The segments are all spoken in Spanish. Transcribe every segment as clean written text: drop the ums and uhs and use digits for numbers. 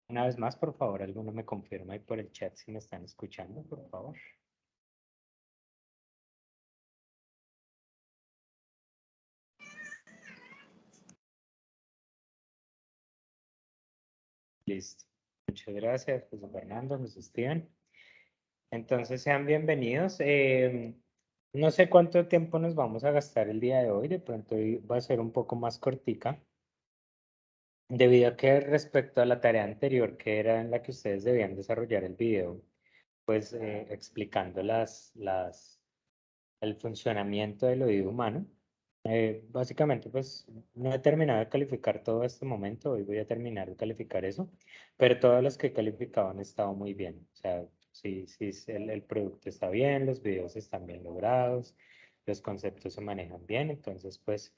Una vez más, por favor, alguno me confirma ahí por el chat si me están escuchando, por favor. Listo. Muchas gracias, José Fernando, José Steven. Entonces, sean bienvenidos. No sé cuánto tiempo nos vamos a gastar el día de hoy. De pronto hoy va a ser un poco más cortica. Debido a que respecto a la tarea anterior, que era en la que ustedes debían desarrollar el video, pues explicando el funcionamiento del oído humano. Básicamente, pues no he terminado de calificar todo este momento, hoy voy a terminar de calificar eso, pero todos los que he calificado han estado muy bien. O sea, sí, el producto está bien, los videos están bien logrados, los conceptos se manejan bien, entonces pues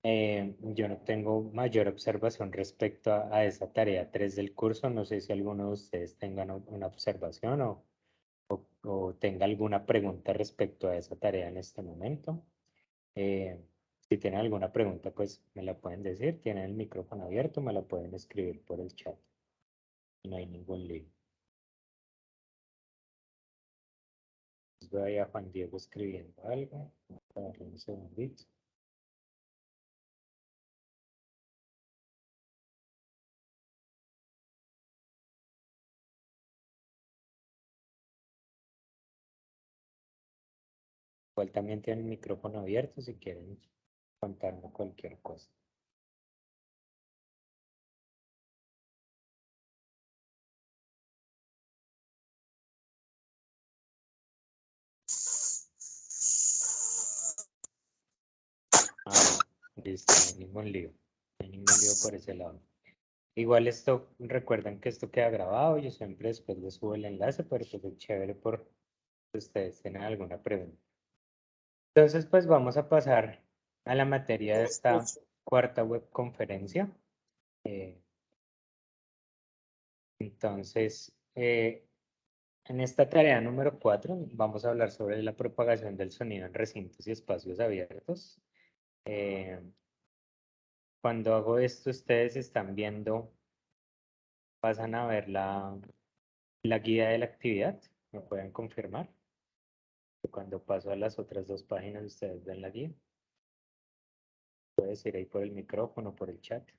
yo no tengo mayor observación respecto a esa tarea 3 del curso. No sé si alguno de ustedes tengan una observación o tenga alguna pregunta respecto a esa tarea en este momento. Eh, si tienen alguna pregunta, pues me la pueden decir. Tienen el micrófono abierto, me la pueden escribir por el chat. No hay ningún lío. Voy a Juan Diego escribiendo algo. Voy a darle un segundito. Igual también tienen el micrófono abierto si quieren contarme cualquier cosa. Ah, listo, no hay ningún lío. No hay ningún lío por ese lado. Igual esto, recuerden que esto queda grabado, yo siempre después les subo el enlace, pero pues es chévere por si ustedes tienen alguna pregunta. Entonces, pues vamos a pasar a la materia de esta cuarta webconferencia. Eh, entonces, en esta tarea número 4 vamos a hablar sobre la propagación del sonido en recintos y espacios abiertos. Eh, Cuando hago esto, ustedes están viendo, pasan a ver la guía de la actividad, ¿me pueden confirmar? Cuando paso a las otras dos páginas, ustedes ven la guía. Puedes ir ahí por el micrófono, por el chat.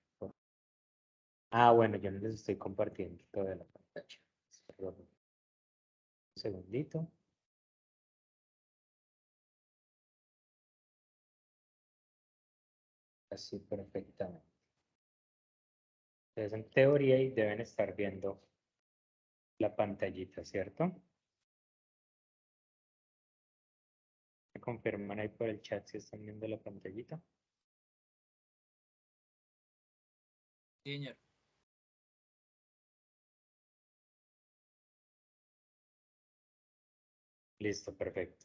Ah, bueno, yo no les estoy compartiendo toda la pantalla. Perdón. Un segundito. Así perfectamente. Entonces, en teoría, ahí deben estar viendo la pantallita, ¿cierto? Me confirman ahí por el chat si están viendo la pantallita. Señor. Listo, perfecto.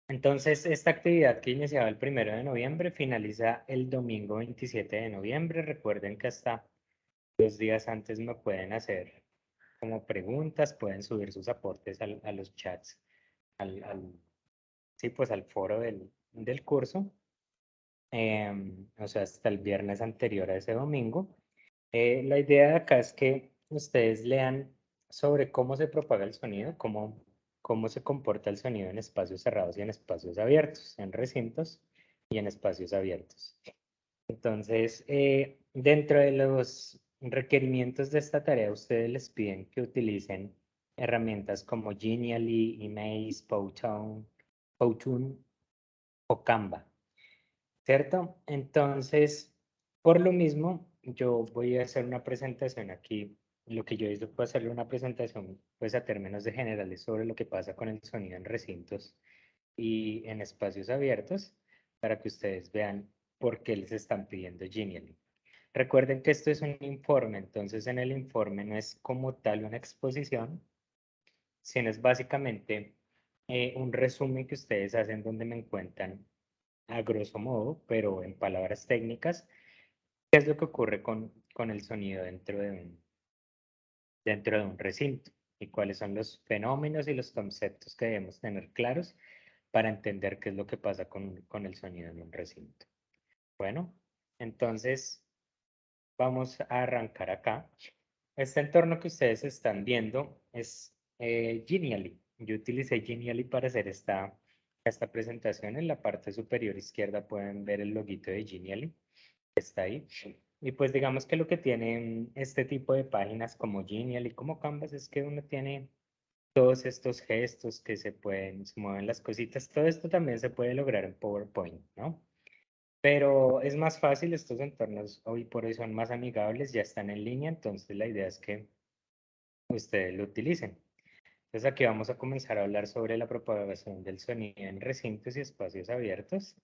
Entonces, esta actividad que iniciaba el 1 de noviembre finaliza el domingo 27 de noviembre. Recuerden que hasta 2 días antes me pueden hacer como preguntas, pueden subir sus aportes a los chats, sí, pues al foro del curso. O sea, hasta el viernes anterior a ese domingo. La idea de acá es que ustedes lean sobre cómo se propaga el sonido, cómo se comporta el sonido en espacios cerrados y en espacios abiertos, en recintos y en espacios abiertos. Entonces, dentro de los requerimientos de esta tarea, ustedes les piden que utilicen herramientas como Genially, Emaze, Powtoon o Canva. ¿Cierto? Entonces, por lo mismo, yo voy a hacer una presentación aquí. Lo que yo hice fue hacerle una presentación, pues a términos de generales sobre lo que pasa con el sonido en recintos y en espacios abiertos, para que ustedes vean por qué les están pidiendo Genially. Recuerden que esto es un informe, entonces en el informe no es como tal una exposición, sino es básicamente un resumen que ustedes hacen donde me encuentran a grosso modo, pero en palabras técnicas, qué es lo que ocurre con el sonido dentro de un recinto y cuáles son los fenómenos y los conceptos que debemos tener claros para entender qué es lo que pasa con el sonido en un recinto. Bueno, entonces, vamos a arrancar acá. Este entorno que ustedes están viendo es Genially. Yo utilicé Genially para hacer esta presentación. En la parte superior izquierda pueden ver el loguito de Genially, que está ahí. Y pues digamos que lo que tienen este tipo de páginas como Genially, como Canvas, es que uno tiene todos estos gestos que se mueven las cositas. Todo esto también se puede lograr en PowerPoint, ¿no? Pero es más fácil, estos entornos hoy por hoy son más amigables, ya están en línea, entonces la idea es que ustedes lo utilicen. Entonces aquí vamos a comenzar a hablar sobre la propagación del sonido en recintos y espacios abiertos.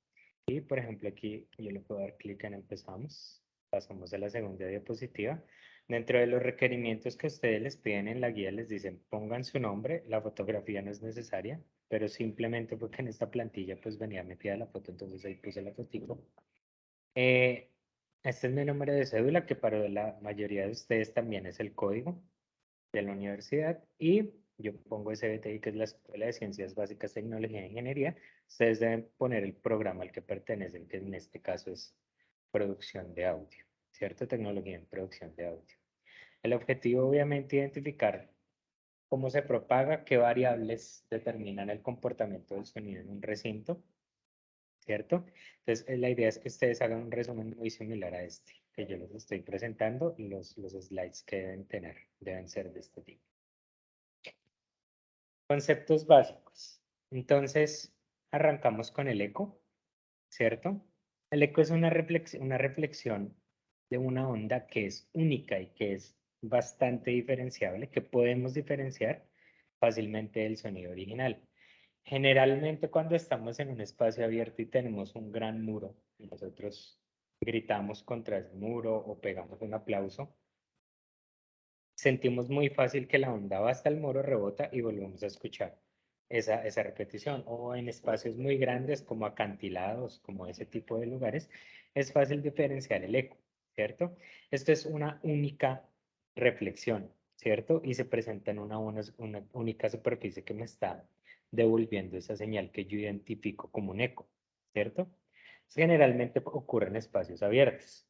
Y por ejemplo aquí yo le puedo dar clic en empezamos. Pasamos a la segunda diapositiva. Dentro de los requerimientos que ustedes les piden en la guía les dicen pongan su nombre, la fotografía no es necesaria, pero simplemente porque en esta plantilla pues venía metida la foto, entonces ahí puse la fotico. Este es mi número de cédula, que para la mayoría de ustedes también es el código de la universidad. Y yo pongo SBTI, que es la Escuela de Ciencias Básicas, Tecnología e Ingeniería. Ustedes deben poner el programa al que pertenecen, que en este caso es producción de audio, ¿cierto? Tecnología en producción de audio. El objetivo, obviamente, identificar cómo se propaga, qué variables determinan el comportamiento del sonido en un recinto, ¿cierto? Entonces, la idea es que ustedes hagan un resumen muy similar a este, que yo les estoy presentando, y los slides que deben tener, deben ser de este tipo. Conceptos básicos. Entonces, arrancamos con el eco, ¿cierto? El eco es una reflexión de una onda que es única y que es bastante diferenciable, que podemos diferenciar fácilmente del sonido original. Generalmente cuando estamos en un espacio abierto y tenemos un gran muro y nosotros gritamos contra ese muro o pegamos un aplauso, sentimos muy fácil que la onda va hasta el muro, rebota y volvemos a escuchar esa repetición. O en espacios muy grandes como acantilados, como ese tipo de lugares, es fácil diferenciar el eco, ¿cierto? Esto es una única reflexión, ¿cierto? Y se presenta en una única superficie que me está devolviendo esa señal que yo identifico como un eco, ¿cierto? Generalmente ocurre en espacios abiertos.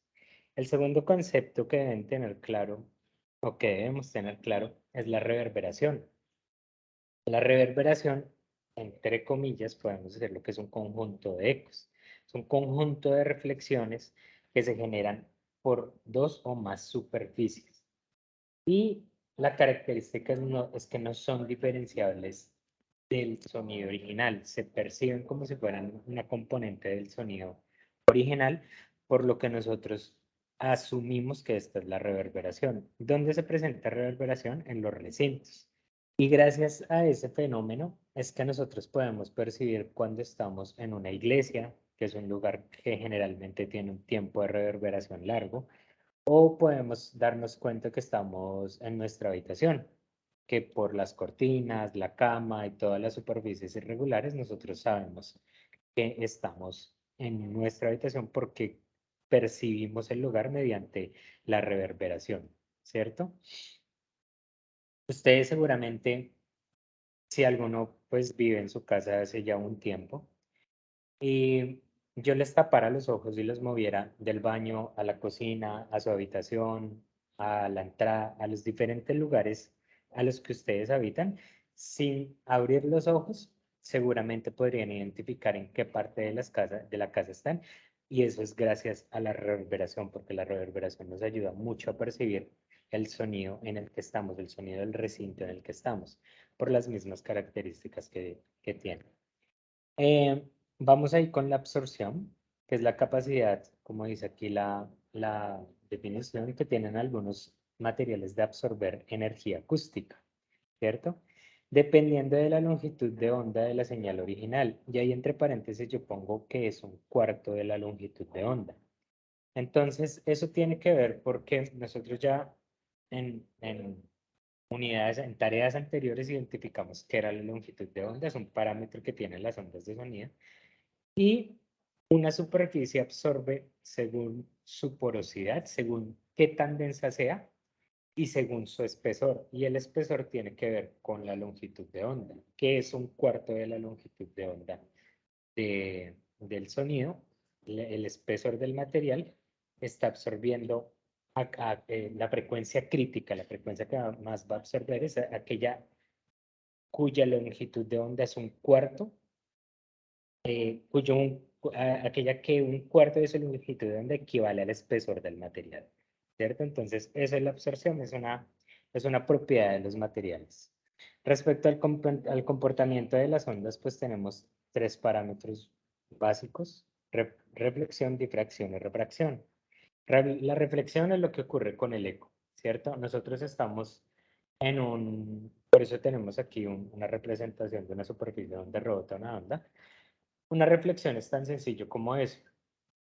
El segundo concepto que deben tener claro o que debemos tener claro es la reverberación. La reverberación, entre comillas, podemos decir lo que es un conjunto de ecos. Es un conjunto de reflexiones que se generan por dos o más superficies. Y la característica es que no son diferenciables del sonido original. Se perciben como si fueran una componente del sonido original, por lo que nosotros asumimos que esta es la reverberación. ¿Dónde se presenta reverberación? En los recintos. Y gracias a ese fenómeno es que nosotros podemos percibir cuando estamos en una iglesia, que es un lugar que generalmente tiene un tiempo de reverberación largo, o podemos darnos cuenta que estamos en nuestra habitación, que por las cortinas, la cama y todas las superficies irregulares, nosotros sabemos que estamos en nuestra habitación porque percibimos el lugar mediante la reverberación, ¿cierto? Ustedes seguramente, si alguno pues vive en su casa hace ya un tiempo, y yo les tapara los ojos y los moviera del baño a la cocina, a su habitación, a la entrada, a los diferentes lugares a los que ustedes habitan, sin abrir los ojos, seguramente podrían identificar en qué parte de la casa están. Y eso es gracias a la reverberación, porque la reverberación nos ayuda mucho a percibir el sonido en el que estamos, el sonido del recinto en el que estamos, por las mismas características que tiene. Vamos ahí con la absorción, que es la capacidad, como dice aquí la definición, que tienen algunos materiales de absorber energía acústica, ¿cierto? Dependiendo de la longitud de onda de la señal original. Y ahí entre paréntesis yo pongo que es un cuarto de la longitud de onda. Entonces, eso tiene que ver porque nosotros ya en unidades, en tareas anteriores identificamos que era la longitud de onda, es un parámetro que tienen las ondas de sonido. Y una superficie absorbe según su porosidad, según qué tan densa sea y según su espesor. Y el espesor tiene que ver con la longitud de onda, que es un cuarto de la longitud de onda del sonido. El espesor del material está absorbiendo la frecuencia crítica, la frecuencia que más va a absorber es aquella cuya longitud de onda es un cuarto, aquella que un cuarto de su longitud de onda equivale al espesor del material, ¿cierto? Entonces, eso es la absorción, es una propiedad de los materiales. Respecto al comportamiento de las ondas, pues tenemos tres parámetros básicos: reflexión, difracción y refracción. La reflexión es lo que ocurre con el eco, ¿cierto? Nosotros estamos por eso tenemos aquí una representación de una superficie donde rebota una onda. Una reflexión es tan sencillo como eso.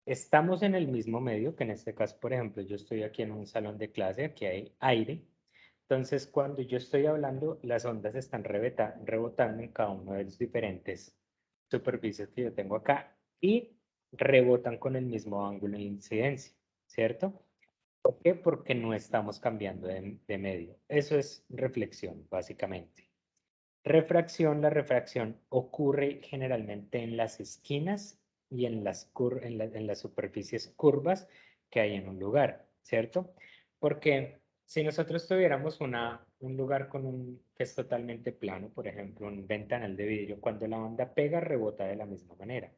Estamos en el mismo medio, que en este caso, por ejemplo, yo estoy aquí en un salón de clase, aquí hay aire. Entonces, cuando yo estoy hablando, las ondas están rebotando en cada uno de los diferentes superficies que yo tengo acá y rebotan con el mismo ángulo de incidencia, ¿cierto? ¿Por qué? Porque no estamos cambiando de medio. Eso es reflexión, básicamente. Refracción, la refracción ocurre generalmente en las esquinas y en las superficies curvas que hay en un lugar, ¿cierto? Porque si nosotros tuviéramos un lugar que es totalmente plano, por ejemplo, un ventanal de vidrio, cuando la onda pega, rebota de la misma manera.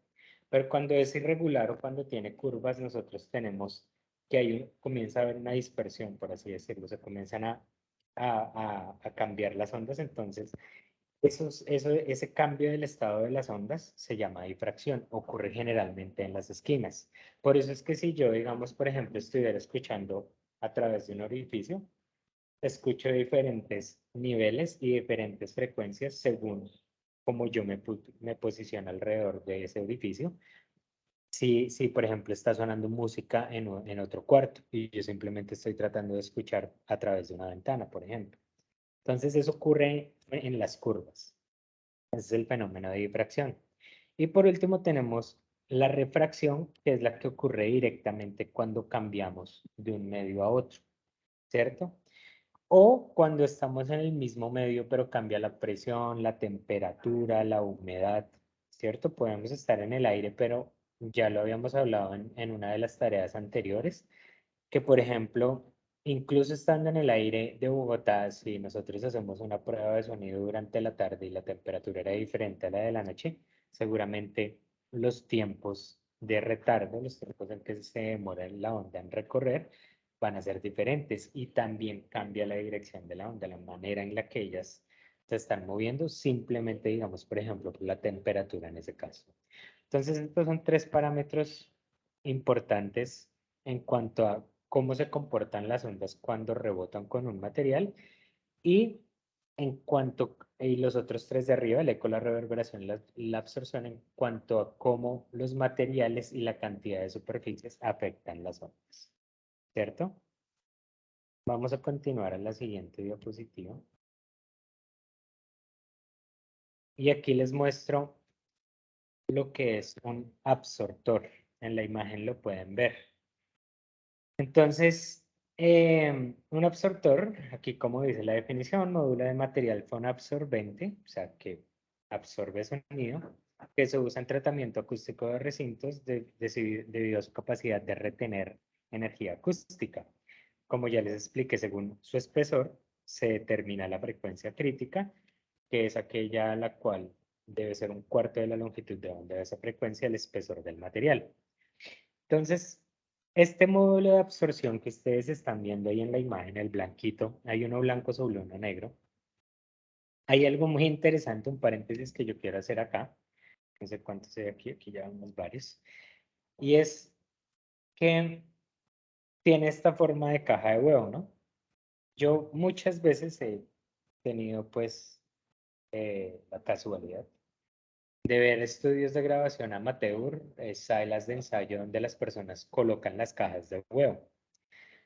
Pero cuando es irregular o cuando tiene curvas, nosotros tenemos que comienza a haber una dispersión, por así decirlo, se comienzan a cambiar las ondas. Entonces ese cambio del estado de las ondas se llama difracción, ocurre generalmente en las esquinas. Por eso es que si yo, digamos, por ejemplo, estuviera escuchando a través de un orificio, escucho diferentes niveles y diferentes frecuencias según cómo yo me posiciono alrededor de ese orificio. Si, por ejemplo, está sonando música en otro cuarto y yo simplemente estoy tratando de escuchar a través de una ventana, por ejemplo. Entonces eso ocurre en las curvas. Ese es el fenómeno de difracción. Y por último tenemos la refracción, que es la que ocurre directamente cuando cambiamos de un medio a otro, ¿cierto? O cuando estamos en el mismo medio, pero cambia la presión, la temperatura, la humedad, ¿cierto? Podemos estar en el aire, pero ya lo habíamos hablado en una de las tareas anteriores, que por ejemplo, incluso estando en el aire de Bogotá, si nosotros hacemos una prueba de sonido durante la tarde y la temperatura era diferente a la de la noche, seguramente los tiempos de retardo, los tiempos en que se demora la onda en recorrer, van a ser diferentes y también cambia la dirección de la onda, la manera en la que ellas se están moviendo, simplemente digamos, por ejemplo, por la temperatura en ese caso. Entonces, estos son tres parámetros importantes en cuanto a cómo se comportan las ondas cuando rebotan con un material y y los otros tres de arriba, el eco, la reverberación, la absorción, en cuanto a cómo los materiales y la cantidad de superficies afectan las ondas, ¿cierto? Vamos a continuar a la siguiente diapositiva. Y aquí les muestro lo que es un absortor. En la imagen lo pueden ver. Entonces, un absortor, aquí como dice la definición, módulo de material fonabsorbente, o sea, que absorbe sonido, que se usa en tratamiento acústico de recintos debido a su capacidad de retener energía acústica. Como ya les expliqué, según su espesor, se determina la frecuencia crítica, que es aquella a la cual debe ser un cuarto de la longitud de onda de esa frecuencia, el espesor del material. Entonces, este módulo de absorción que ustedes están viendo ahí en la imagen, el blanquito, hay uno blanco sobre uno negro. Hay algo muy interesante, un paréntesis que yo quiero hacer acá. No sé cuántos hay aquí, aquí ya vemos varios. Y es que tiene esta forma de caja de huevo, ¿no? Yo muchas veces he tenido pues la casualidad de ver estudios de grabación amateur, salas de ensayo donde las personas colocan las cajas de huevo.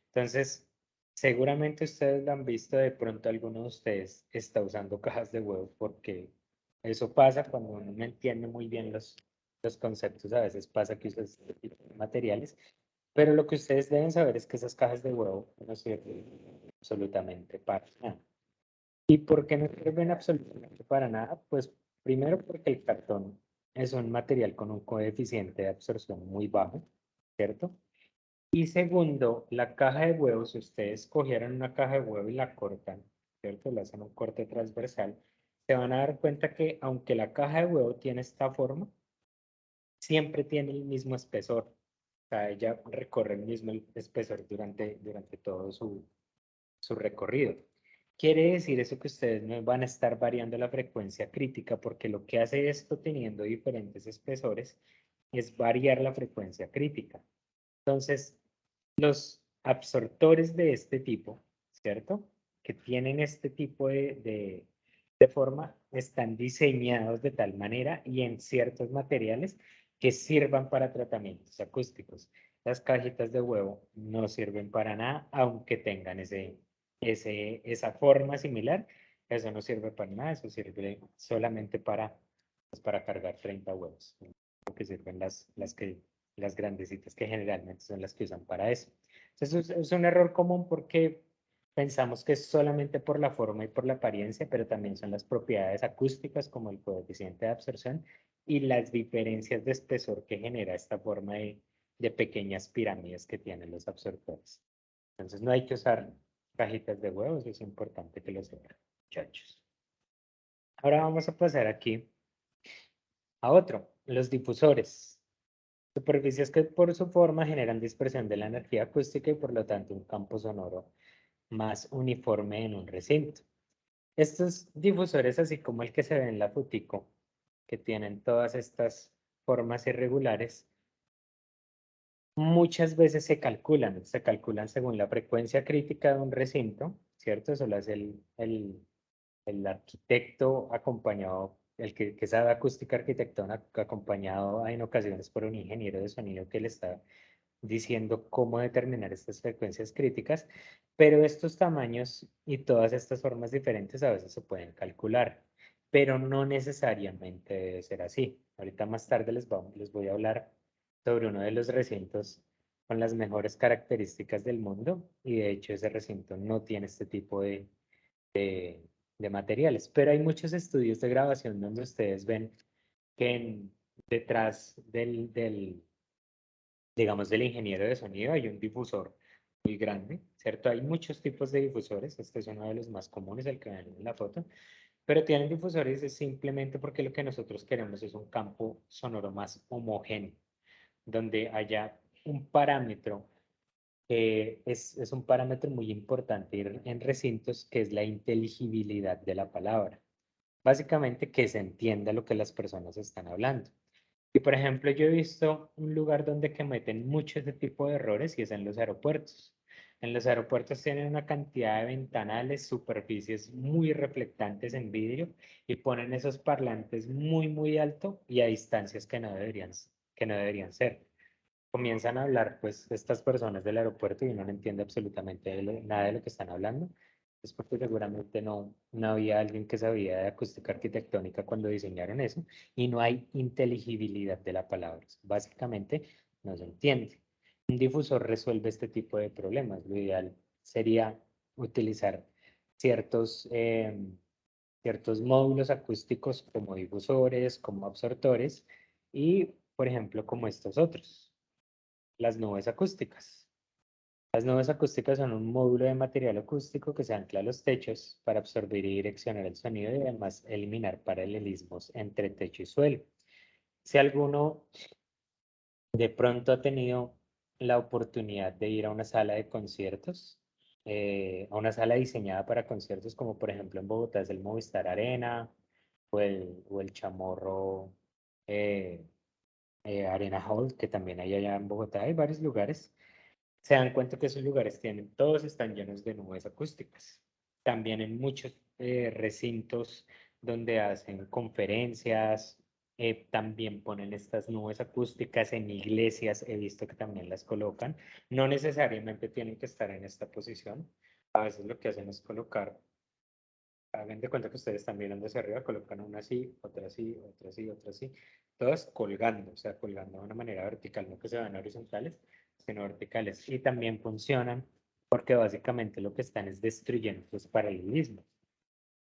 Entonces, seguramente ustedes lo han visto, de pronto alguno de ustedes está usando cajas de huevo porque eso pasa cuando uno no entiende muy bien los conceptos, a veces pasa que usa este tipo de materiales, pero lo que ustedes deben saber es que esas cajas de huevo no sirven absolutamente para nada. ¿Y por qué no sirven absolutamente para nada? Pues primero porque el cartón es un material con un coeficiente de absorción muy bajo, ¿cierto? Y segundo, la caja de huevos, si ustedes cogieran una caja de huevo y la cortan, ¿cierto? Le hacen un corte transversal, se van a dar cuenta que aunque la caja de huevo tiene esta forma, siempre tiene el mismo espesor. O sea, ella recorre el mismo espesor durante todo su recorrido. Quiere decir eso que ustedes no van a estar variando la frecuencia crítica, porque lo que hace esto teniendo diferentes espesores es variar la frecuencia crítica. Entonces, los absortores de este tipo, ¿cierto? Que tienen este tipo de forma, están diseñados de tal manera y en ciertos materiales que sirvan para tratamientos acústicos. Las cajitas de huevo no sirven para nada, aunque tengan esa forma similar. Eso no sirve para nada, eso sirve solamente para cargar 30 huevos. Lo que sirven las grandecitas, que generalmente son las que usan para eso. Entonces, es un error común porque pensamos que es solamente por la forma y por la apariencia, pero también son las propiedades acústicas como el coeficiente de absorción y las diferencias de espesor que genera esta forma de pequeñas pirámides que tienen los absortores. Entonces no hay que usar cajitas de huevos, es importante que lo sepan, muchachos. Ahora vamos a pasar aquí a otro, los difusores. Superficies que por su forma generan dispersión de la energía acústica y por lo tanto un campo sonoro más uniforme en un recinto. Estos difusores, así como el que se ve en la fotico, que tienen todas estas formas irregulares, muchas veces se calculan según la frecuencia crítica de un recinto, ¿cierto? Eso lo hace el arquitecto acompañado, que sabe acústica arquitectónica, acompañado en ocasiones por un ingeniero de sonido que le está diciendo cómo determinar estas frecuencias críticas, pero estos tamaños y todas estas formas diferentes a veces se pueden calcular, pero no necesariamente debe ser así. Ahorita más tarde les voy a hablar sobre uno de los recintos con las mejores características del mundo y de hecho ese recinto no tiene este tipo de materiales, pero hay muchos estudios de grabación donde ustedes ven que detrás digamos, del ingeniero de sonido hay un difusor muy grande, ¿cierto? Hay muchos tipos de difusores, este es uno de los más comunes, el que ven en la foto, pero tienen difusores es simplemente porque lo que nosotros queremos es un campo sonoro más homogéneo, donde haya un parámetro, es un parámetro muy importante en recintos, que es la inteligibilidad de la palabra. Básicamente que se entienda lo que las personas están hablando. Y por ejemplo, yo he visto un lugar donde que meten mucho ese tipo de errores y es en los aeropuertos. En los aeropuertos tienen una cantidad de ventanales, superficies muy reflectantes en vidrio y ponen esos parlantes muy, muy alto y a distancias que no deberían ser. Comienzan a hablar, pues, estas personas del aeropuerto y uno no entiende absolutamente nada de lo que están hablando. Es porque seguramente no había alguien que sabía de acústica arquitectónica cuando diseñaron eso y no hay inteligibilidad de la palabra. Básicamente no se entiende. Un difusor resuelve este tipo de problemas. Lo ideal sería utilizar ciertos, ciertos módulos acústicos como difusores, como absortores y, por ejemplo, como estos otros, las nubes acústicas. Las nubes acústicas son un módulo de material acústico que se ancla a los techos para absorber y direccionar el sonido y además eliminar paralelismos entre techo y suelo. Si alguno de pronto ha tenido la oportunidad de ir a una sala de conciertos, a una sala diseñada para conciertos, como por ejemplo en Bogotá es el Movistar Arena o el Chamorro eh, Arena Hall, que también hay allá en Bogotá, hay varios lugares. Se dan cuenta que esos lugares todos están llenos de nubes acústicas. También en muchos recintos donde hacen conferencias, también ponen estas nubes acústicas en iglesias, he visto que también las colocan. No necesariamente tienen que estar en esta posición. A veces lo que hacen es colocar, hagan de cuenta que ustedes están mirando hacia arriba, colocan una así, otra así, otra así, otra así, todas colgando, o sea, colgando de una manera vertical, no que se vean horizontales, sino verticales. Y también funcionan porque básicamente lo que están es destruyendo los paralelismos.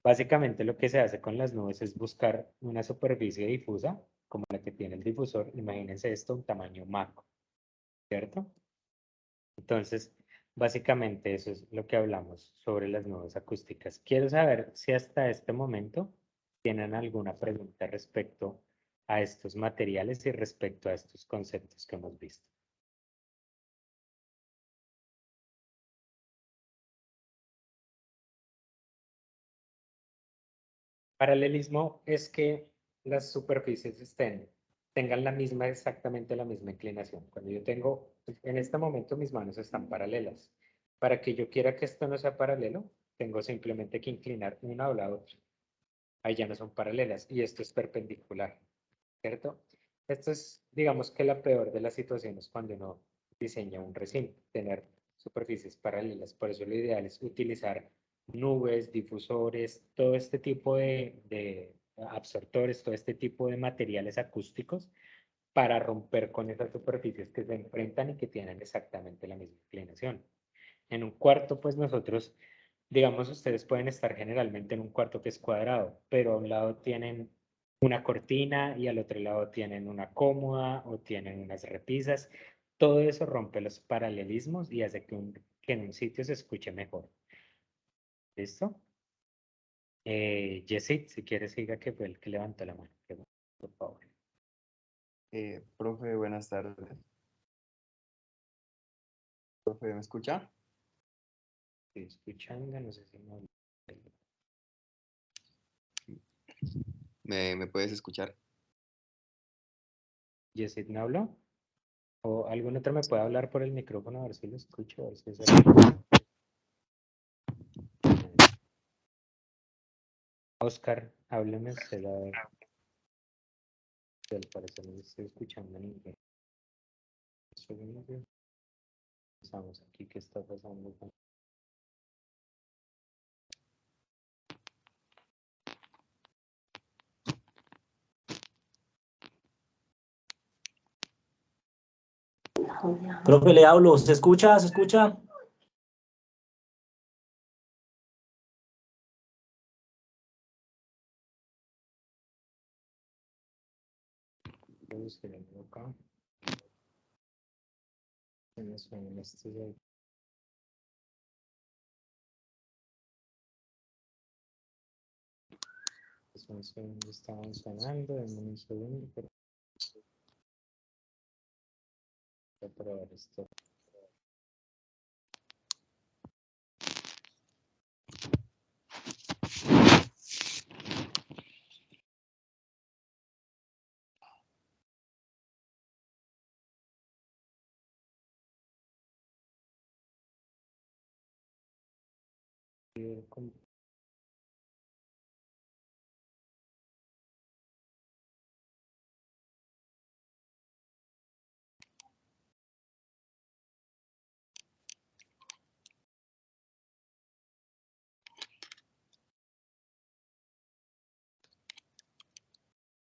Básicamente lo que se hace con las nubes es buscar una superficie difusa, como la que tiene el difusor. Imagínense esto, un tamaño macro, ¿cierto? Entonces, básicamente eso es lo que hablamos sobre las nubes acústicas. Quiero saber si hasta este momento tienen alguna pregunta respecto a estos materiales y respecto a estos conceptos que hemos visto. Paralelismo es que las superficies tengan exactamente la misma inclinación. Cuando yo tengo, en este momento mis manos están paralelas. Para que yo quiera que esto no sea paralelo, tengo simplemente que inclinar una o la otra. Ahí ya no son paralelas y esto es perpendicular, ¿cierto? Esto es, digamos que la peor de las situaciones cuando uno diseña un recinto, tener superficies paralelas. Por eso lo ideal es utilizar nubes, difusores, todo este tipo de absortores, todo este tipo de materiales acústicos para romper con esas superficies que se enfrentan y que tienen exactamente la misma inclinación. En un cuarto, pues nosotros, digamos, ustedes pueden estar generalmente en un cuarto que es cuadrado, pero a un lado tienen una cortina y al otro lado tienen una cómoda o tienen unas repisas. Todo eso rompe los paralelismos y hace que en un sitio se escuche mejor. ¿Listo? Yesid, si quieres, siga que fue el que levantó la mano. Por favor. Profe, buenas tardes. Profe, ¿me escucha? Estoy escuchando, no sé si no. ¿Me puedes escuchar? ¿Yesid me habló? ¿O algún otro me puede hablar por el micrófono a ver si lo escucho? A ver si es Oscar, hábleme usted, a ver. Al parecer no estoy escuchando a ninguém. Estamos aquí, ¿qué está pasando? Profe, le hablo, ¿se escucha? ¿Se escucha? Acá. Se me suenan estos de- estaban sonando en un segundo, pero voy a probar esto.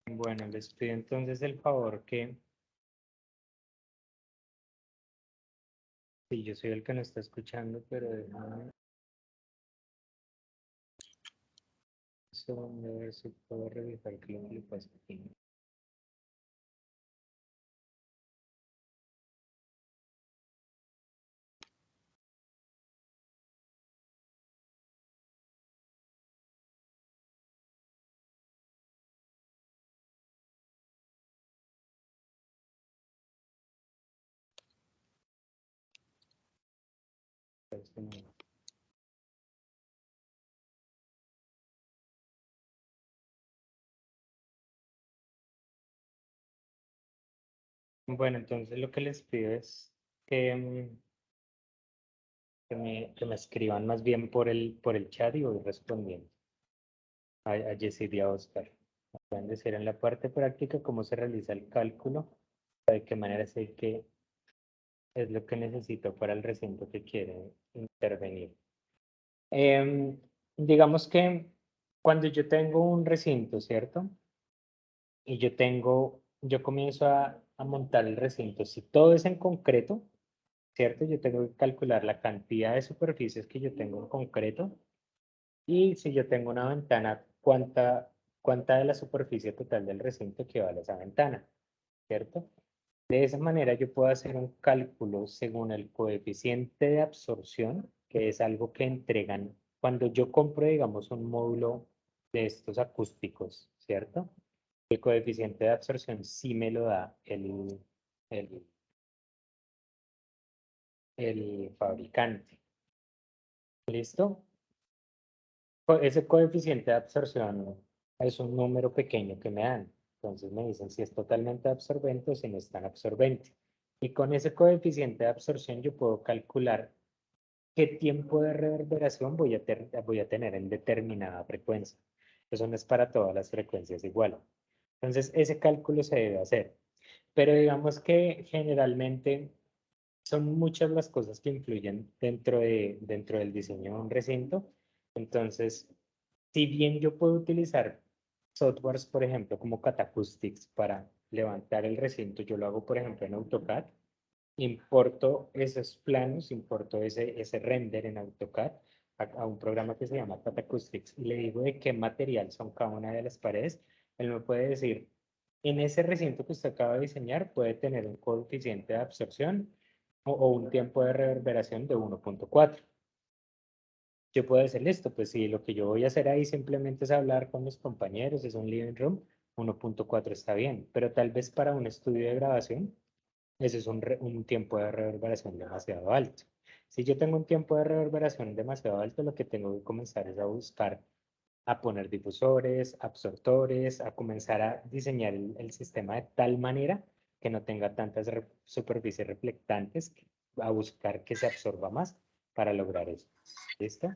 Bueno, les pido entonces el favor que, sí, yo soy el que no está escuchando, pero déjame un segundo a ver si puedo revisar qué es lo que le pasa aquí. Bueno, entonces lo que les pido es que, que me escriban más bien por el chat y voy respondiendo a Jessy y a Oscar. Pueden decir en la parte práctica cómo se realiza el cálculo, de qué manera sé que es lo que necesito para el recinto que quiere intervenir. Em, digamos que cuando yo tengo un recinto, ¿cierto? Y yo comienzo a montar el recinto. Si todo es en concreto, ¿cierto? Yo tengo que calcular la cantidad de superficies que yo tengo en concreto y si yo tengo una ventana, cuánta de la superficie total del recinto equivale a esa ventana, ¿cierto? De esa manera yo puedo hacer un cálculo según el coeficiente de absorción, que es algo que entregan cuando yo compro, digamos, un módulo de estos acústicos, ¿cierto? El coeficiente de absorción sí me lo da el, el fabricante. ¿Listo? Ese coeficiente de absorción es un número pequeño que me dan. Entonces me dicen si es totalmente absorbente o si no es tan absorbente. Y con ese coeficiente de absorción yo puedo calcular qué tiempo de reverberación voy a tener en determinada frecuencia. Eso no es para todas las frecuencias igual. Entonces ese cálculo se debe hacer. Pero digamos que generalmente son muchas las cosas que influyen dentro del diseño de un recinto. Entonces, si bien yo puedo utilizar softwares, por ejemplo, como Catacoustics para levantar el recinto, yo lo hago, por ejemplo, en AutoCAD, importo esos planos, importo ese render en AutoCAD a un programa que se llama Catacoustics y le digo de qué material son cada una de las paredes. Él me puede decir, en ese recinto que usted acaba de diseñar puede tener un coeficiente de absorción o un tiempo de reverberación de 1.4. Yo puedo decir, listo, pues si lo que yo voy a hacer ahí simplemente es hablar con mis compañeros, es un living room, 1.4 está bien, pero tal vez para un estudio de grabación, ese es un tiempo de reverberación demasiado alto. Si yo tengo un tiempo de reverberación demasiado alto, lo que tengo que comenzar es a buscar, a poner difusores, absortores, a comenzar a diseñar el sistema de tal manera que no tenga tantas superficies reflectantes, a buscar que se absorba más para lograr eso. ¿Listo?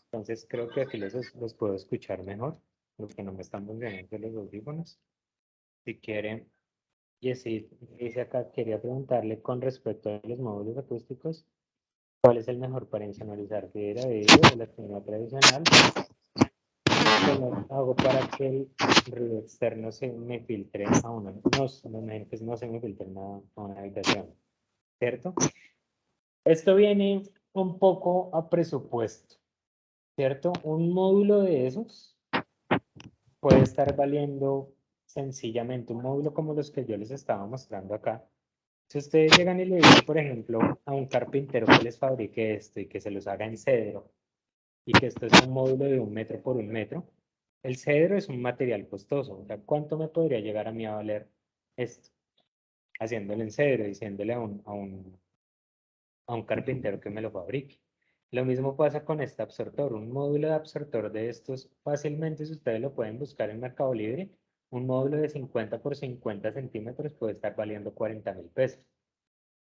Entonces creo que aquí los puedo escuchar mejor, porque no me están funcionando los audífonos. Si quieren, Jessy dice acá, quería preguntarle con respecto a los módulos acústicos, ¿cuál es el mejor para insonorizar fibra de vidrio o la espuma tradicional? ¿Cómo hago para que el ruido externo se me filtre a una, no se me filtre a una habitación, ¿cierto? Esto viene un poco a presupuesto, ¿cierto? Un módulo de esos puede estar valiendo sencillamente un módulo como los que yo les estaba mostrando acá. Si ustedes llegan y le dicen, por ejemplo, a un carpintero que les fabrique esto y que se los haga en cedro, y que esto es un módulo de 1 metro por 1 metro, el cedro es un material costoso. O sea, ¿cuánto me podría llegar a mí a valer esto? Haciéndolo en cedro, diciéndole a un carpintero que me lo fabrique. Lo mismo pasa con este absortor. Un módulo de absortor de estos, fácilmente, si ustedes lo pueden buscar en Mercado Libre, un módulo de 50 por 50 centímetros puede estar valiendo 40.000 pesos.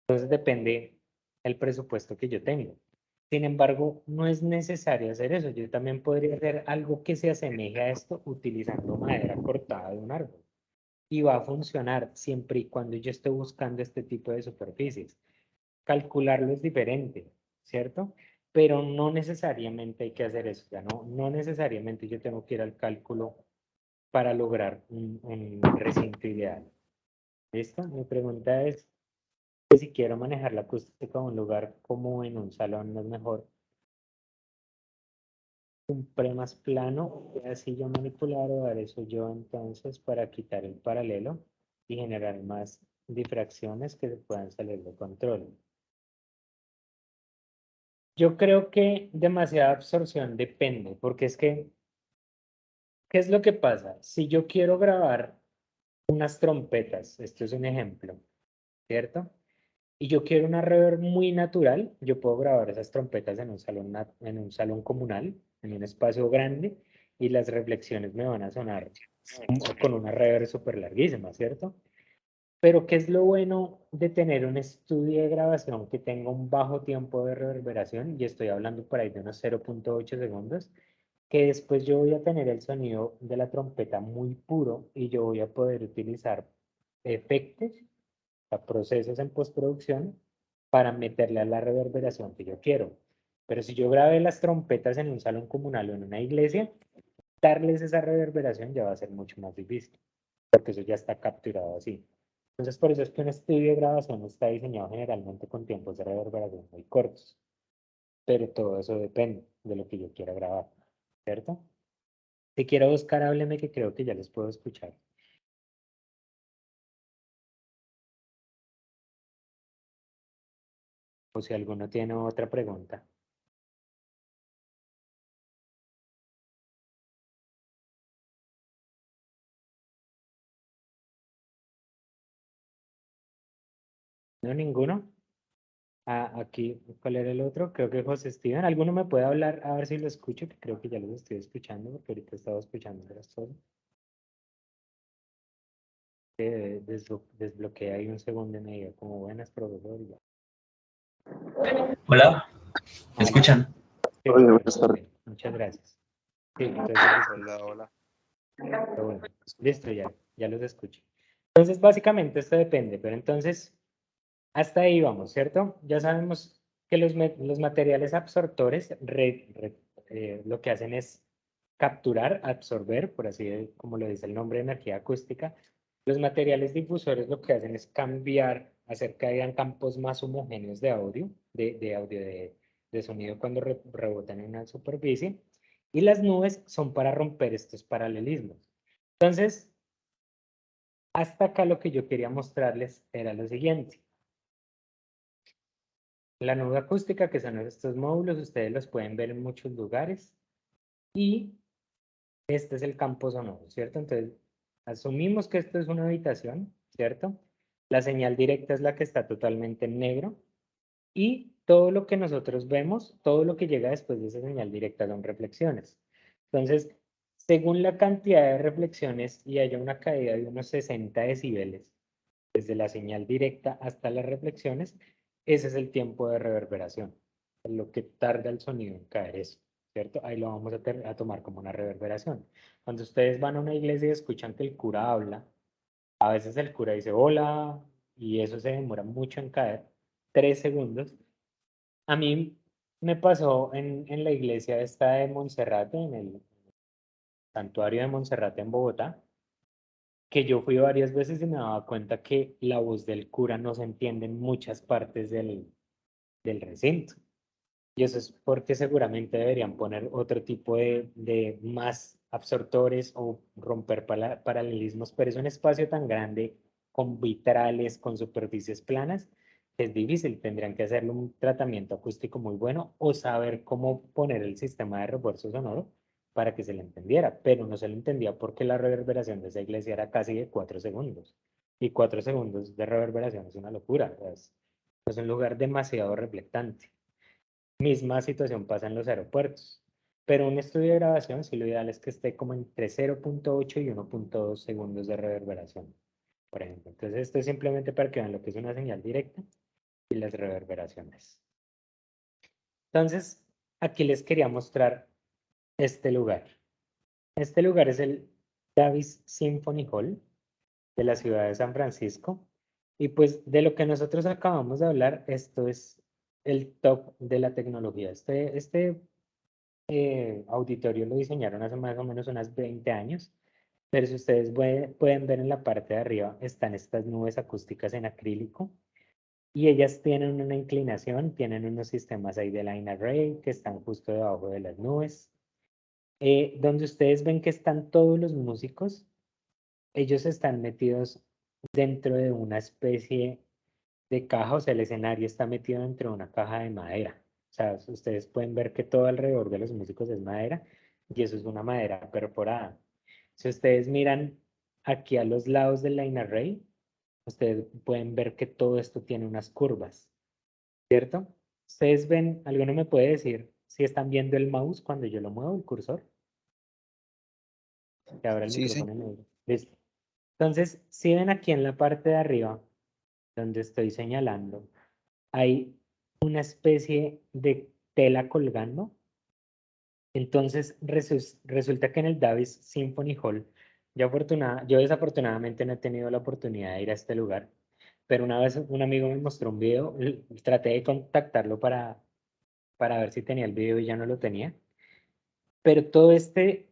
Entonces depende el presupuesto que yo tengo. Sin embargo, no es necesario hacer eso. Yo también podría hacer algo que se asemeje a esto utilizando madera cortada de un árbol. Y va a funcionar siempre y cuando yo esté buscando este tipo de superficies. Calcularlo es diferente, ¿cierto? Pero no necesariamente hay que hacer eso. Ya no necesariamente yo tengo que ir al cálculo para lograr un recinto ideal. ¿Listo? Mi pregunta es, que si quiero manejar la acústica en un lugar como en un salón, no es mejor un pre más plano, y así yo manipular o dar eso yo entonces para quitar el paralelo y generar más difracciones que se puedan salir de control. Yo creo que demasiada absorción depende, porque es que, ¿qué es lo que pasa? Si yo quiero grabar unas trompetas, esto es un ejemplo, ¿cierto? Y yo quiero una reverb muy natural, yo puedo grabar esas trompetas en un salón comunal, en un espacio grande, y las reflexiones me van a sonar con una reverb súper larguísima, ¿cierto? Pero ¿qué es lo bueno de tener un estudio de grabación que tenga un bajo tiempo de reverberación? Y estoy hablando por ahí de unos 0.8 segundos, que después yo voy a tener el sonido de la trompeta muy puro y yo voy a poder utilizar efectos, procesos en postproducción para meterle a la reverberación que yo quiero. Pero si yo grabé las trompetas en un salón comunal o en una iglesia, darles esa reverberación ya va a ser mucho más difícil, porque eso ya está capturado así. Entonces, por eso es que un estudio de grabación está diseñado generalmente con tiempos de reverberación muy cortos, pero todo eso depende de lo que yo quiera grabar, ¿cierto? Si quiero buscar, hábleme que creo que ya les puedo escuchar. o si alguno tiene otra pregunta. ¿No, ninguno? Ah, aquí, ¿cuál era el otro? Creo que José Steven. ¿Alguno me puede hablar? A ver si lo escucho, que creo que ya los estoy escuchando, porque ahorita estaba escuchando las cosas. Desbloqueé ahí un segundo y me diga, como buenas, profesor. y ya. Hola, ¿me Ah, escuchan? sí, Oye, buenas perfecto, tardes. ok, muchas gracias. Sí, entonces, Hola, hola. pero bueno, listo, ya los escucho. Entonces, básicamente esto depende, pero entonces, hasta ahí vamos, ¿cierto? Ya sabemos que los materiales absortores lo que hacen es capturar, absorber, por así como lo dice el nombre, energía acústica. Los materiales difusores lo que hacen es cambiar, hacer que hayan campos más homogéneos de audio, de sonido cuando rebotan en una superficie. Y las nubes son para romper estos paralelismos. Entonces, hasta acá lo que yo quería mostrarles era lo siguiente. La nube acústica, que son estos módulos, ustedes los pueden ver en muchos lugares. Y este es el campo sonoro, ¿cierto? Entonces, asumimos que esto es una habitación, ¿cierto? La señal directa es la que está totalmente en negro. Y todo lo que nosotros vemos, todo lo que llega después de esa señal directa son reflexiones. Entonces, según la cantidad de reflexiones y haya una caída de unos 60 decibeles desde la señal directa hasta las reflexiones, ese es el tiempo de reverberación, lo que tarda el sonido en caer eso, ¿cierto? Ahí lo vamos a tomar como una reverberación. Cuando ustedes van a una iglesia y escuchan que el cura habla, a veces el cura dice hola y eso se demora mucho en caer, 3 segundos. A mí me pasó en la iglesia esta de Monserrate, en el santuario de Monserrate en Bogotá, que yo fui varias veces y me daba cuenta que la voz del cura no se entiende en muchas partes del recinto. Y eso es porque seguramente deberían poner otro tipo de más absortores o romper paralelismos, pero es un espacio tan grande con vitrales, con superficies planas, que es difícil. Tendrían que hacerle un tratamiento acústico muy bueno o saber cómo poner el sistema de refuerzo sonoro para que se le entendiera, pero no se le entendía porque la reverberación de esa iglesia era casi de 4 segundos. Y 4 segundos de reverberación es una locura. Es un lugar demasiado reflectante. Misma situación pasa en los aeropuertos. Pero un estudio de grabación, sí, lo ideal es que esté como entre 0.8 y 1.2 segundos de reverberación, por ejemplo. Entonces, esto es simplemente para que vean lo que es una señal directa y las reverberaciones. Entonces, aquí les quería mostrar este lugar. Este lugar es el Davis Symphony Hall de la ciudad de San Francisco. Y pues de lo que nosotros acabamos de hablar, esto es el top de la tecnología. Este auditorio lo diseñaron hace más o menos unos 20 años, pero si ustedes pueden ver en la parte de arriba están estas nubes acústicas en acrílico y ellas tienen una inclinación, tienen unos sistemas ahí de line array que están justo debajo de las nubes, donde ustedes ven que están todos los músicos, ellos están metidos dentro de una especie de caja, o sea, el escenario está metido dentro de una caja de madera. O sea, ustedes pueden ver que todo alrededor de los músicos es madera y eso es una madera perforada. Si ustedes miran aquí a los lados del line array, ustedes pueden ver que todo esto tiene unas curvas, ¿cierto? Ustedes ven, ¿alguno me puede decir si están viendo el mouse cuando yo lo muevo, el cursor? Que abra el Sí, micrófono sí. en negro. Listo. Entonces, si ven aquí en la parte de arriba, donde estoy señalando, hay una especie de tela colgando. Entonces resulta que en el Davis Symphony Hall, yo desafortunadamente no he tenido la oportunidad de ir a este lugar, pero una vez un amigo me mostró un video, traté de contactarlo para ver si tenía el video y ya no lo tenía, pero todo este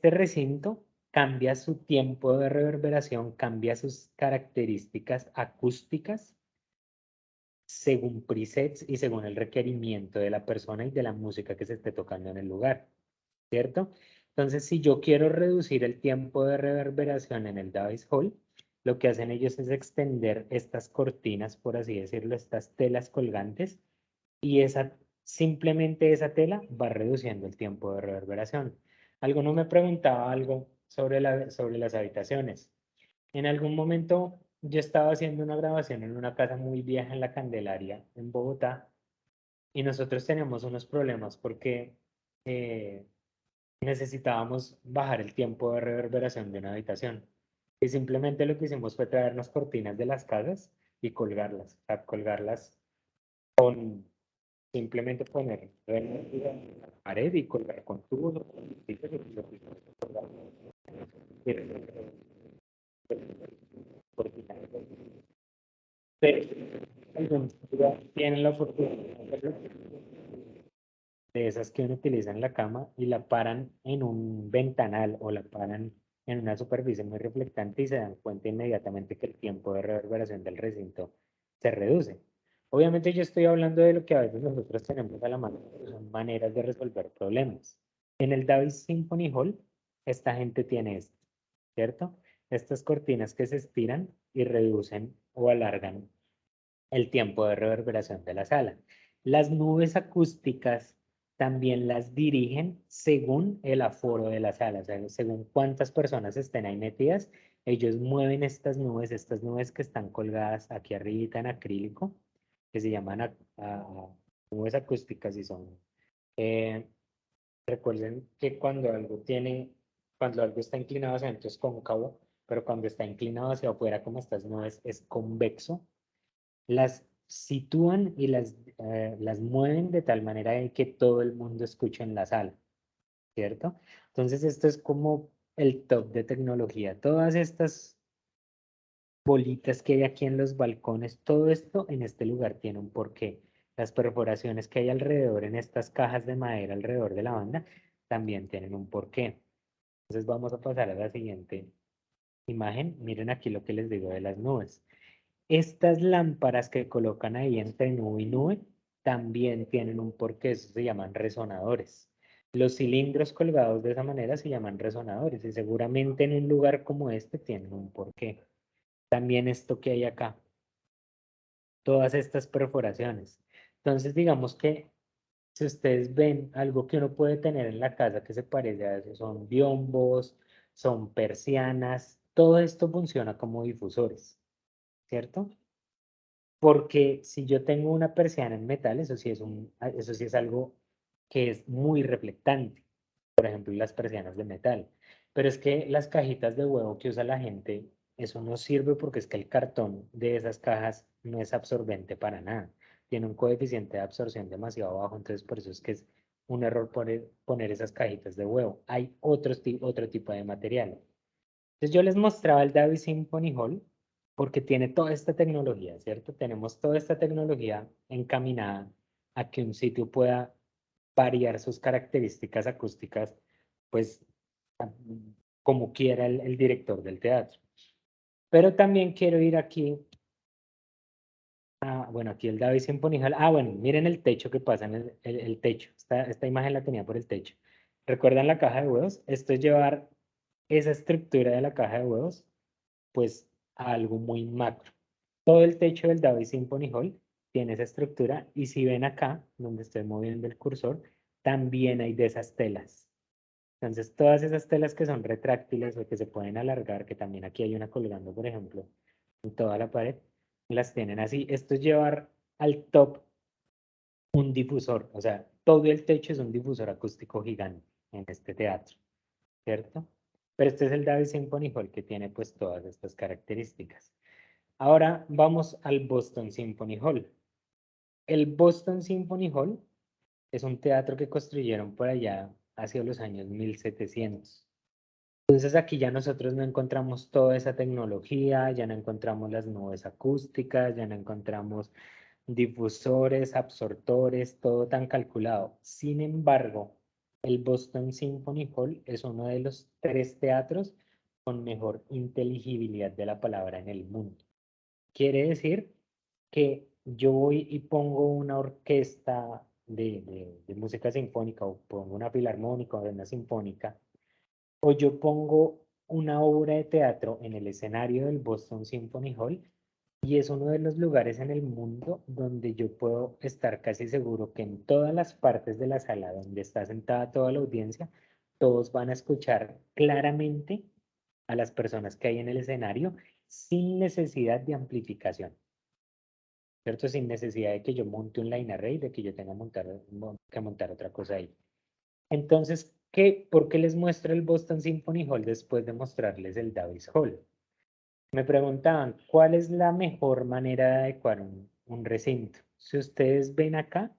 recinto cambia su tiempo de reverberación, cambia sus características acústicas según presets y según el requerimiento de la persona y de la música que se esté tocando en el lugar, ¿cierto? Entonces, si yo quiero reducir el tiempo de reverberación en el Davis Hall, lo que hacen ellos es extender estas cortinas, por así decirlo, estas telas colgantes, y simplemente esa tela va reduciendo el tiempo de reverberación. Alguno me preguntaba algo sobre las habitaciones. En algún momento yo estaba haciendo una grabación en una casa muy vieja en La Candelaria, en Bogotá, y nosotros teníamos unos problemas porque eh, necesitábamos bajar el tiempo de reverberación de una habitación. Y simplemente lo que hicimos fue traernos cortinas de las casas y colgarlas. O sea, colgarlas con simplemente poner en la pared y colgar con tubos. Pero algún día tienen la oportunidad de hacerlo, de esas que uno utiliza en la cama y la paran en un ventanal o la paran en una superficie muy reflectante y se dan cuenta inmediatamente que el tiempo de reverberación del recinto se reduce. Obviamente yo estoy hablando de lo que a veces nosotros tenemos a la mano, que son maneras de resolver problemas. En el Davis Symphony Hall, esta gente tiene esto, ¿cierto? Estas cortinas que se estiran y reducen o alargan el tiempo de reverberación de la sala. Las nubes acústicas también las dirigen según el aforo de la sala, o sea, según cuántas personas estén ahí metidas, ellos mueven estas nubes que están colgadas aquí arriba en acrílico, que se llaman nubes acústicas y son. eh, Recuerden que cuando algo está inclinado hacia adentro es cóncavo, pero cuando está inclinado hacia afuera, como estas nubes, es convexo. Las sitúan y las mueven de tal manera de que todo el mundo escuche en la sala, ¿cierto? Entonces esto es como el top de tecnología. Todas estas bolitas que hay aquí en los balcones, todo esto en este lugar tiene un porqué. Las perforaciones que hay alrededor en estas cajas de madera alrededor de la banda también tienen un porqué. Entonces vamos a pasar a la siguiente imagen. Miren aquí lo que les digo de las nubes. Estas lámparas que colocan ahí entre nube y nube también tienen un porqué, eso se llaman resonadores. Los cilindros colgados de esa manera se llaman resonadores y seguramente en un lugar como este tienen un porqué. También esto que hay acá, todas estas perforaciones. Entonces digamos que si ustedes ven algo que uno puede tener en la casa que se parece a eso, son biombos, son persianas, todo esto funciona como difusores, ¿cierto? Porque si yo tengo una persiana en metal, eso sí es algo que es muy reflectante. Por ejemplo, las persianas de metal. Pero es que las cajitas de huevo que usa la gente, eso no sirve porque es que el cartón de esas cajas no es absorbente para nada. Tiene un coeficiente de absorción demasiado bajo, entonces por eso es que es un error poner esas cajitas de huevo. Hay otro tipo de material. Entonces yo les mostraba el Davis Symphony Hall porque tiene toda esta tecnología, ¿cierto? Tenemos toda esta tecnología encaminada a que un sitio pueda variar sus características acústicas, pues como quiera el director del teatro. Pero también quiero ir aquí, bueno, aquí el Davis Symphony Hall. Bueno, miren el techo que pasa en el techo. Esta imagen la tenía por el techo. ¿Recuerdan la caja de huevos? Esto es llevar esa estructura de la caja de huevos pues a algo muy macro. Todo el techo del Davis Symphony Hall tiene esa estructura y si ven acá, donde estoy moviendo el cursor, también hay de esas telas. Entonces, todas esas telas que son retráctiles o que se pueden alargar, que también aquí hay una colgando, por ejemplo, en toda la pared, las tienen así. Esto es llevar al top un difusor, o sea, todo el techo es un difusor acústico gigante en este teatro, ¿cierto? Pero este es el Davis Symphony Hall que tiene pues todas estas características. Ahora vamos al Boston Symphony Hall. El Boston Symphony Hall es un teatro que construyeron por allá hacia los años 1700. Entonces aquí ya nosotros no encontramos toda esa tecnología, ya no encontramos las nubes acústicas, ya no encontramos difusores, absortores, todo tan calculado. Sin embargo, el Boston Symphony Hall es uno de los 3 teatros con mejor inteligibilidad de la palabra en el mundo. Quiere decir que yo voy y pongo una orquesta de música sinfónica o pongo una filarmónica o una sinfónica o yo pongo una obra de teatro en el escenario del Boston Symphony Hall Y es uno de los lugares en el mundo donde yo puedo estar casi seguro que en todas las partes de la sala donde está sentada toda la audiencia, todos van a escuchar claramente a las personas que hay en el escenario sin necesidad de amplificación, ¿cierto? Sin necesidad de que yo monte un line array, de que yo tenga que montar otra cosa ahí. Entonces, ¿por qué les muestro el Boston Symphony Hall después de mostrarles el Davis Hall? Me preguntaban, ¿cuál es la mejor manera de adecuar un recinto? Si ustedes ven acá,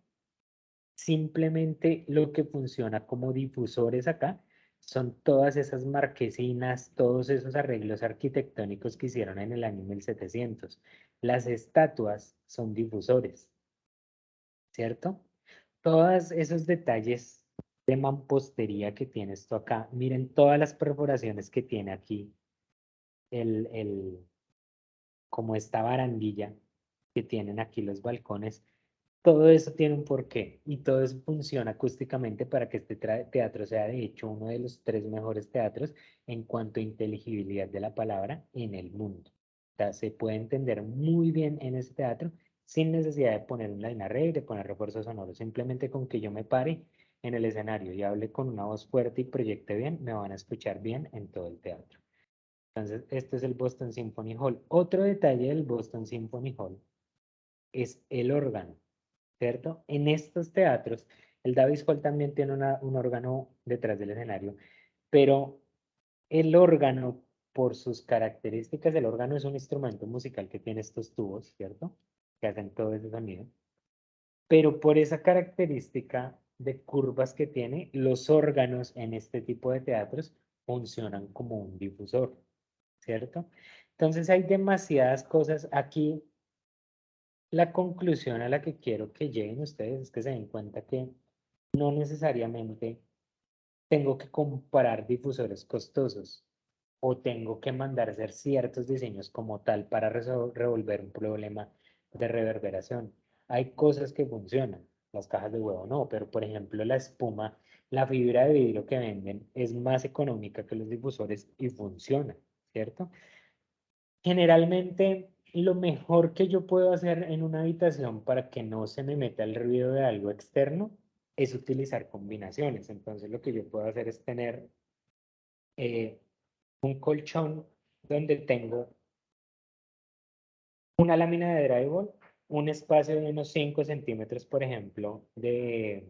simplemente lo que funciona como difusores acá son todas esas marquesinas, todos esos arreglos arquitectónicos que hicieron en el año 1700. Las estatuas son difusores, ¿cierto? Todos esos detalles de mampostería que tiene esto acá, miren todas las perforaciones que tiene aquí como esta barandilla que tienen aquí los balcones, todo eso tiene un porqué y todo eso funciona acústicamente para que este teatro sea de hecho uno de los 3 mejores teatros en cuanto a inteligibilidad de la palabra en el mundo. O sea, se puede entender muy bien en ese teatro sin necesidad de poner un line array, de poner refuerzos sonoros, simplemente con que yo me pare en el escenario y hable con una voz fuerte y proyecte bien, me van a escuchar bien en todo el teatro. Entonces, este es el Boston Symphony Hall. Otro detalle del Boston Symphony Hall es el órgano, ¿cierto? En estos teatros, el Davis Hall también tiene un órgano detrás del escenario, pero el órgano, por sus características, el órgano es un instrumento musical que tiene estos tubos, ¿cierto? Que hacen todo ese sonido. Pero por esa característica de curvas que tiene, los órganos en este tipo de teatros funcionan como un difusor, ¿cierto? Entonces hay demasiadas cosas aquí. La conclusión a la que quiero que lleguen ustedes es que se den cuenta que no necesariamente tengo que comprar difusores costosos o tengo que mandar a hacer ciertos diseños como tal para resolver un problema de reverberación. Hay cosas que funcionan, las cajas de huevo no, pero por ejemplo la espuma, la fibra de vidrio que venden es más económica que los difusores y funciona, ¿cierto? Generalmente, lo mejor que yo puedo hacer en una habitación para que no se me meta el ruido de algo externo es utilizar combinaciones. Entonces, lo que yo puedo hacer es tener eh, un colchón donde tengo una lámina de drywall, un espacio de unos 5 centímetros, por ejemplo, de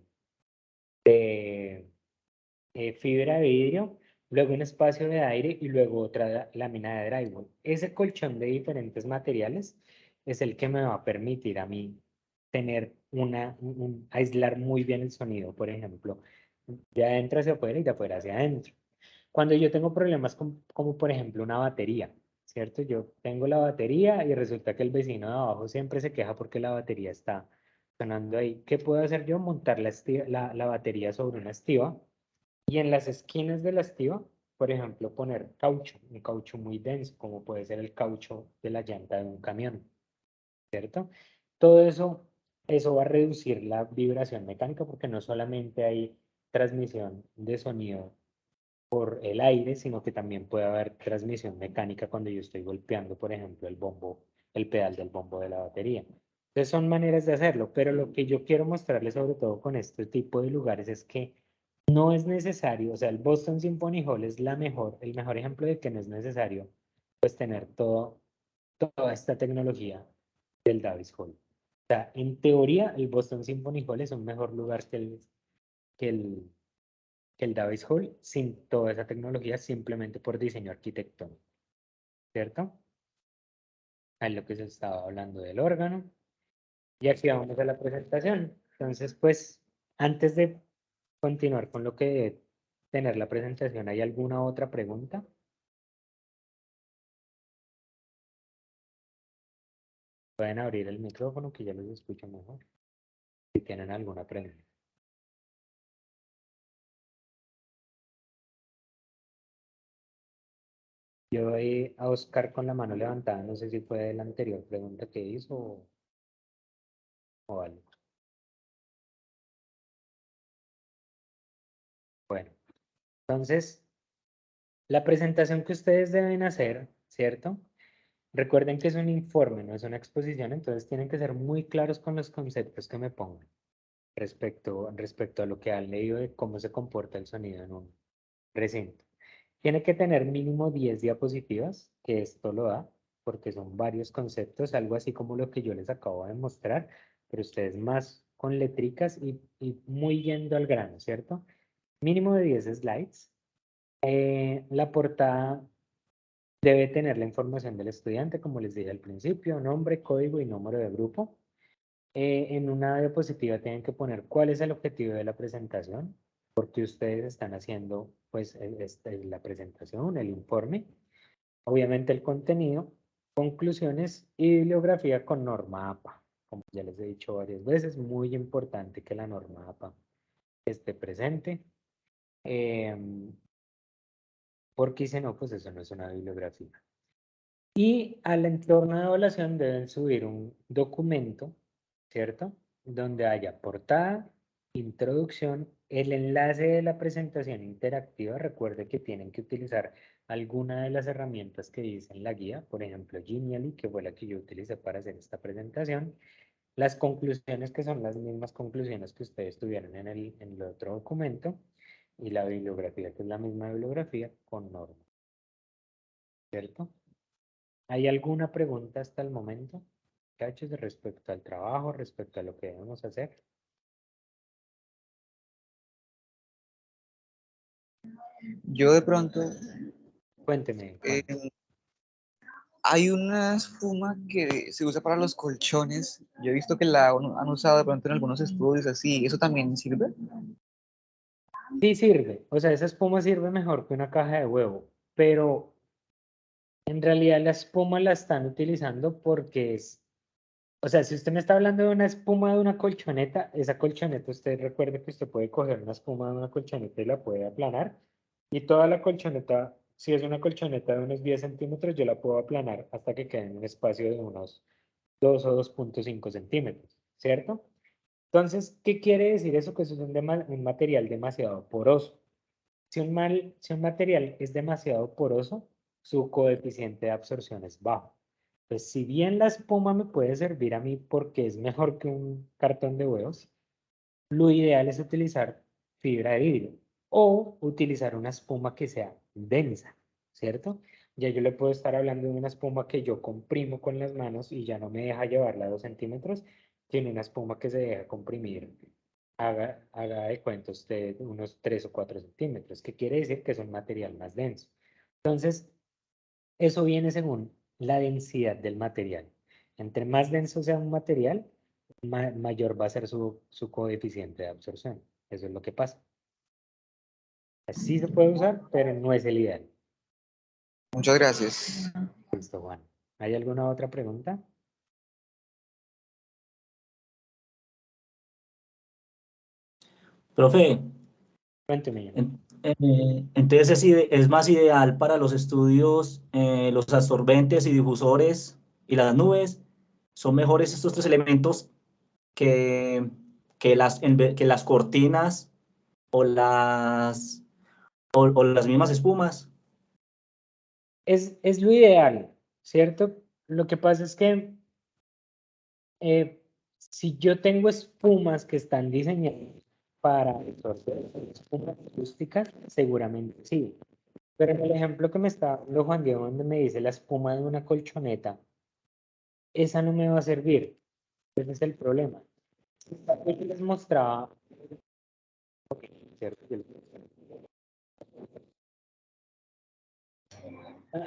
fibra de vidrio, luego un espacio de aire y luego otra lámina de drywall. Ese colchón de diferentes materiales es el que me va a permitir a mí tener aislar muy bien el sonido, por ejemplo, de adentro hacia afuera y de afuera hacia adentro. Cuando yo tengo problemas como por ejemplo una batería, ¿cierto? Yo tengo la batería y resulta que el vecino de abajo siempre se queja porque la batería está sonando ahí. ¿Qué puedo hacer yo? Montar la batería sobre una estiba y en las esquinas de la estiba, por ejemplo, poner caucho, un caucho muy denso, como puede ser el caucho de la llanta de un camión, ¿cierto? Todo eso va a reducir la vibración mecánica porque no solamente hay transmisión de sonido por el aire, sino que también puede haber transmisión mecánica cuando yo estoy golpeando, por ejemplo, el pedal del bombo de la batería. Entonces son maneras de hacerlo, pero lo que yo quiero mostrarles sobre todo con este tipo de lugares es que no es necesario, o sea, el Boston Symphony Hall es el mejor ejemplo de que no es necesario pues tener toda esta tecnología del Davis Hall. O sea, en teoría el Boston Symphony Hall es un mejor lugar que el, que el Davis Hall sin toda esa tecnología simplemente por diseño arquitectónico, ¿cierto? Es lo que se estaba hablando del órgano. Y aquí vamos a la presentación. Entonces, pues, antes de continuar con lo que tener la presentación, ¿hay alguna otra pregunta? Pueden abrir el micrófono que ya los escucho mejor. Si tienen alguna pregunta. Yo voy a Oscar con la mano levantada. No sé si fue la anterior pregunta que hizo o algo. Bueno, entonces, la presentación que ustedes deben hacer, ¿cierto? Recuerden que es un informe, no es una exposición, entonces tienen que ser muy claros con los conceptos que me pongan respecto a lo que han leído de cómo se comporta el sonido en un recinto. Tiene que tener mínimo 10 diapositivas, que esto lo da, porque son varios conceptos, algo así como lo que yo les acabo de mostrar, pero ustedes más con letricas y muy yendo al grano, ¿cierto? Mínimo de 10 slides. La portada debe tener la información del estudiante, como les dije al principio, nombre, código y número de grupo. En una diapositiva tienen que poner cuál es el objetivo de la presentación, porque ustedes están haciendo pues la presentación, el informe, obviamente el contenido, conclusiones y bibliografía con norma APA. Como ya les he dicho varias veces, muy importante que la norma APA esté presente, porque si no, pues eso no es una bibliografía. Y al entorno de evaluación deben subir un documento, ¿cierto? Donde haya portada, introducción, el enlace de la presentación interactiva. Recuerde que tienen que utilizar alguna de las herramientas que dice en la guía, por ejemplo, Genially, que fue la que yo utilicé para hacer esta presentación. Las conclusiones, que son las mismas conclusiones que ustedes tuvieron en el otro documento, y la bibliografía, que es la misma bibliografía con norma, ¿cierto? ¿Hay alguna pregunta hasta el momento, muchachos, respecto al trabajo, respecto a lo que debemos hacer? Yo de pronto, Cuénteme, eh, Juan. hay una espuma que se usa para los colchones. Yo he visto que han usado de pronto en algunos estudios así. ¿Eso también sirve? Sí sirve, o sea, esa espuma sirve mejor que una caja de huevo, pero en realidad la espuma la están utilizando porque o sea, si usted me está hablando de una espuma de una colchoneta, esa colchoneta, usted recuerde que usted puede coger una espuma de una colchoneta y la puede aplanar, y toda la colchoneta, si es una colchoneta de unos 10 centímetros, yo la puedo aplanar hasta que quede en un espacio de unos 2 o 2,5 centímetros, ¿cierto? Entonces, ¿qué quiere decir eso? Que eso es un material demasiado poroso. Si un material es demasiado poroso, su coeficiente de absorción es bajo. Pues si bien la espuma me puede servir a mí porque es mejor que un cartón de huevos, lo ideal es utilizar fibra de vidrio o utilizar una espuma que sea densa, ¿cierto? Ya yo le puedo estar hablando de una espuma que yo comprimo con las manos y ya no me deja llevarla a 2 centímetros, tiene una espuma que se deja comprimir, haga de cuenta usted unos 3 o 4 centímetros, que quiere decir que es un material más denso. Entonces, eso viene según la densidad del material. Entre más denso sea un material, mayor va a ser su coeficiente de absorción. Eso es lo que pasa. Sí se puede usar, pero no es el ideal. Muchas gracias. Listo, Juan. ¿Hay alguna otra pregunta? Profe, Cuénteme. entonces es más ideal para los estudios, los absorbentes y difusores y las nubes. ¿Son mejores estos tres elementos que, que las cortinas o o las mismas espumas? Es lo ideal, ¿cierto? Lo que pasa es que si yo tengo espumas que están diseñadas para absorber espumas acústicas, seguramente sí. Pero en el ejemplo que me está dando Juan Diego, donde me dice la espuma de una colchoneta, esa no me va a servir. Ese es el problema. Yo les mostraba, ¿cierto?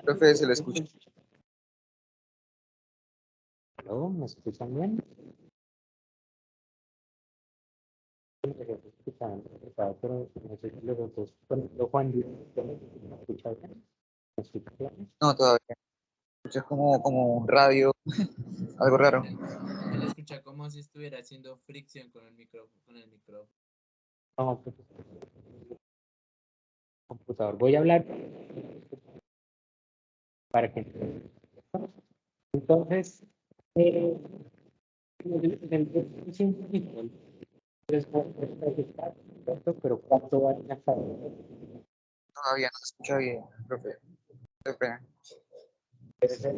Profe, se le escucha. ¿Aló? ¿Me escuchan bien? Pero no sé si los otros, por ejemplo, Juan Diego, ¿me escucha bien? ¿Me escucha bien? No, todavía. Escucha como un radio, algo raro. Se le escucha como si estuviera haciendo fricción con el micrófono, No, pues, computador. Voy a hablar para que... Entonces, eh, pero ¿cuánto van a estar? Todavía no se escucha bien, profe. Qué pena. Ese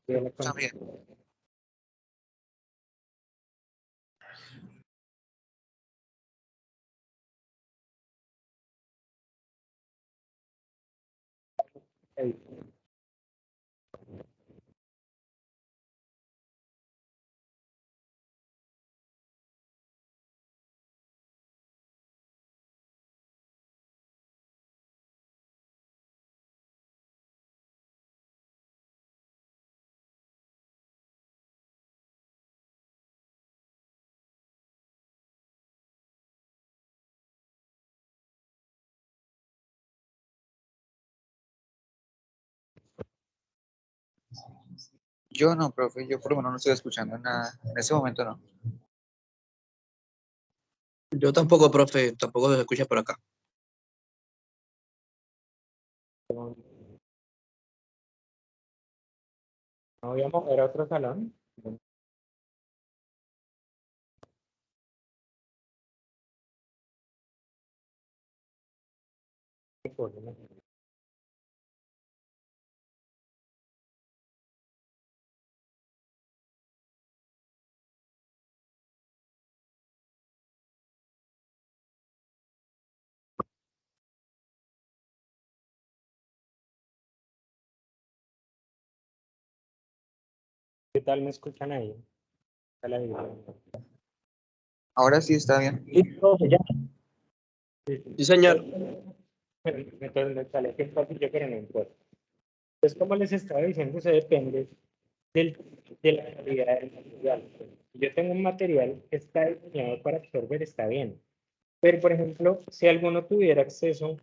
viene con- También. Yo no, profe, yo por lo menos no estoy escuchando nada. En ese momento no. Yo tampoco, profe, tampoco se escucha por acá. No voy a mover a otro salón. ¿Qué tal me escuchan ahí? ¿Qué tal ahí? Ahora sí está bien. Listo, profe, ya. Sí, señor. Entonces me sale que yo pero no importa. Entonces, como les estaba diciendo, eso depende de la calidad del material. Si yo tengo un material que está diseñado para absorber, está bien. Pero, por ejemplo, si alguno tuviera acceso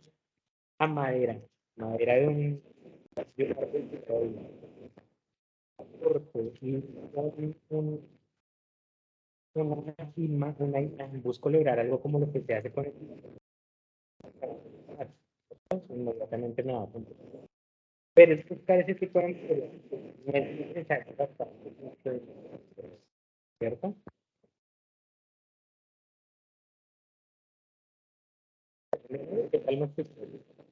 a madera de un árbol que todavía corto y busco lograr algo como lo que se hace con el inmediatamente me va a funcionar. Pero es buscar ese tipo de material, no es necesario gastar mucho dinero, ¿cierto? ¿Qué tal me escuchas?